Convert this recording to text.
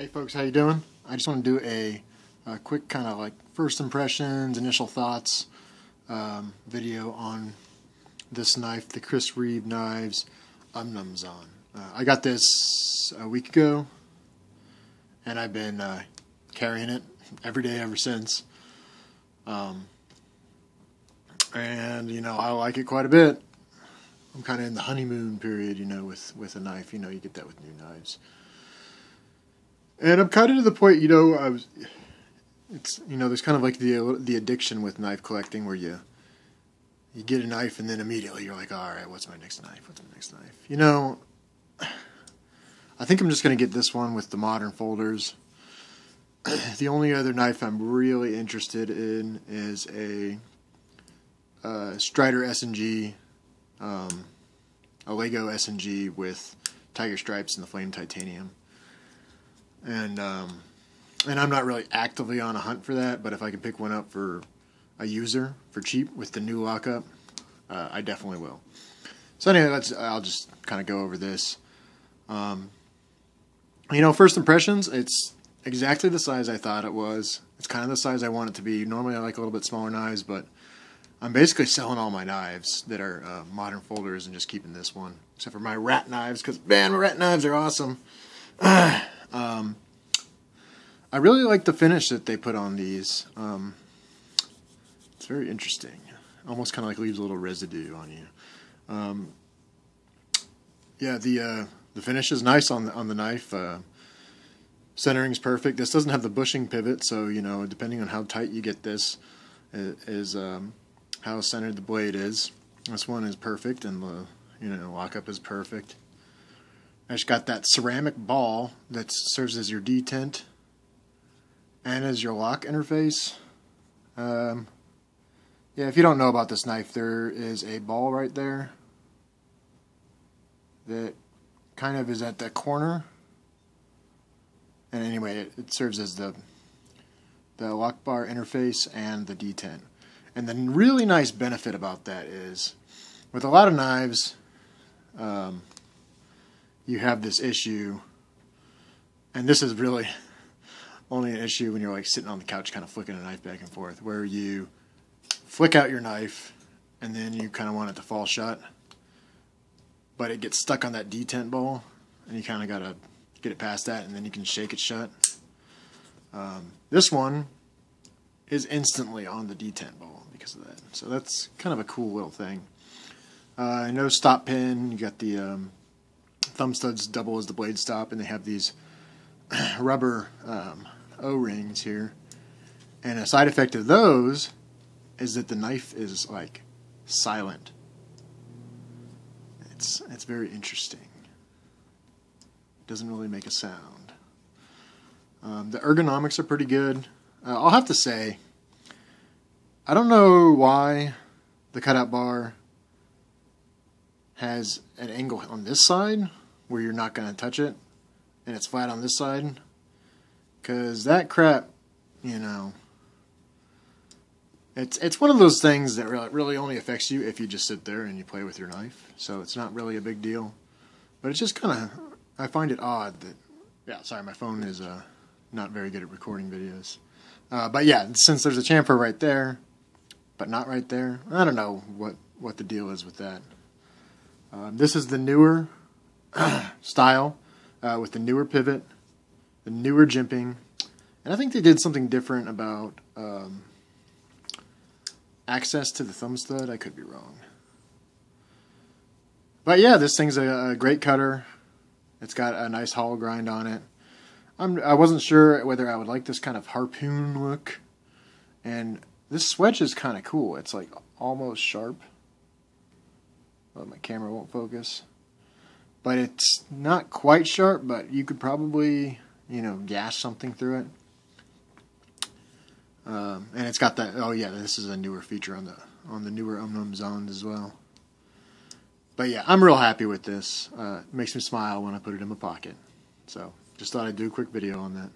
Hey folks, how you doing? I just want to do a quick kind of like first impressions, initial thoughts video on this knife, the Reeve Umnumzaan. I got this a week ago, and I've been carrying it every day ever since. And you know, I like it quite a bit. I'm kind of in the honeymoon period, you know, with a knife. You know, you get that with new knives. And I'm kind of to the point, you know, there's kind of like the addiction with knife collecting where you get a knife and then immediately you're like, all right, what's my next knife? What's my next knife? You know, I think I'm just going to get this one with the modern folders. The only other knife I'm really interested in is a Strider S&G, a Lego S&G with tiger stripes and the flame titanium. And I'm not really actively on a hunt for that, but if I can pick one up for a user for cheap with the new lockup, I definitely will. So anyway, I'll just kind of go over this. You know, first impressions, it's exactly the size I thought it was. It's kind of the size I want it to be. Normally I like a little bit smaller knives, but I'm basically selling all my knives that are modern folders and just keeping this one, except for my rat knives, because man, my rat knives are awesome. I really like the finish that they put on these. It's very interesting. Almost kind of like leaves a little residue on you. Yeah, the finish is nice on the knife. Centering's perfect. This doesn't have the bushing pivot, so you know, depending on how tight you get this, is how centered the blade is. This one is perfect, and the lockup is perfect. I just got that ceramic ball that serves as your detent and as your lock interface. Yeah, if you don't know about this knife, there is a ball right there that kind of is at the corner. And anyway, it serves as the lock bar interface and the detent. And the really nice benefit about that is, with a lot of knives, you have this issue, and this is really only an issue when you're like sitting on the couch kind of flicking a knife back and forth, where you flick out your knife and then you kind of want it to fall shut, but it gets stuck on that detent ball, and you kind of got to get it past that, and then you can shake it shut. This one is instantly on the detent ball because of that, so that's kind of a cool little thing. No stop pin. You got the thumb studs double as the blade stop, and they have these rubber O-rings here. And a side effect of those is that the knife is like silent. It's very interesting. It doesn't really make a sound. The ergonomics are pretty good. I'll have to say, I don't know why the cutout bar has an angle on this side where you're not going to touch it, and it's flat on this side, because that crap, you know, it's one of those things that really only affects you if you just sit there and you play with your knife, so it's not really a big deal. But it's just kind of, I find it odd that, yeah, sorry, my phone is not very good at recording videos. But yeah, since there's a chamfer right there, but not right there, I don't know what the deal is with that. This is the newer style with the newer pivot, the newer jimping, and I think they did something different about access to the thumb stud. I could be wrong. But yeah, this thing's a great cutter. It's got a nice hollow grind on it. I wasn't sure whether I would like this kind of harpoon look, and this swedge is kind of cool. It's like almost sharp. Well, my camera won't focus. But it's not quite sharp, but you could probably, you know, gash something through it. And it's got that, oh yeah, this is a newer feature on the newer Umnumzaan as well. But yeah, I'm real happy with this. It makes me smile when I put it in my pocket. So, just thought I'd do a quick video on that.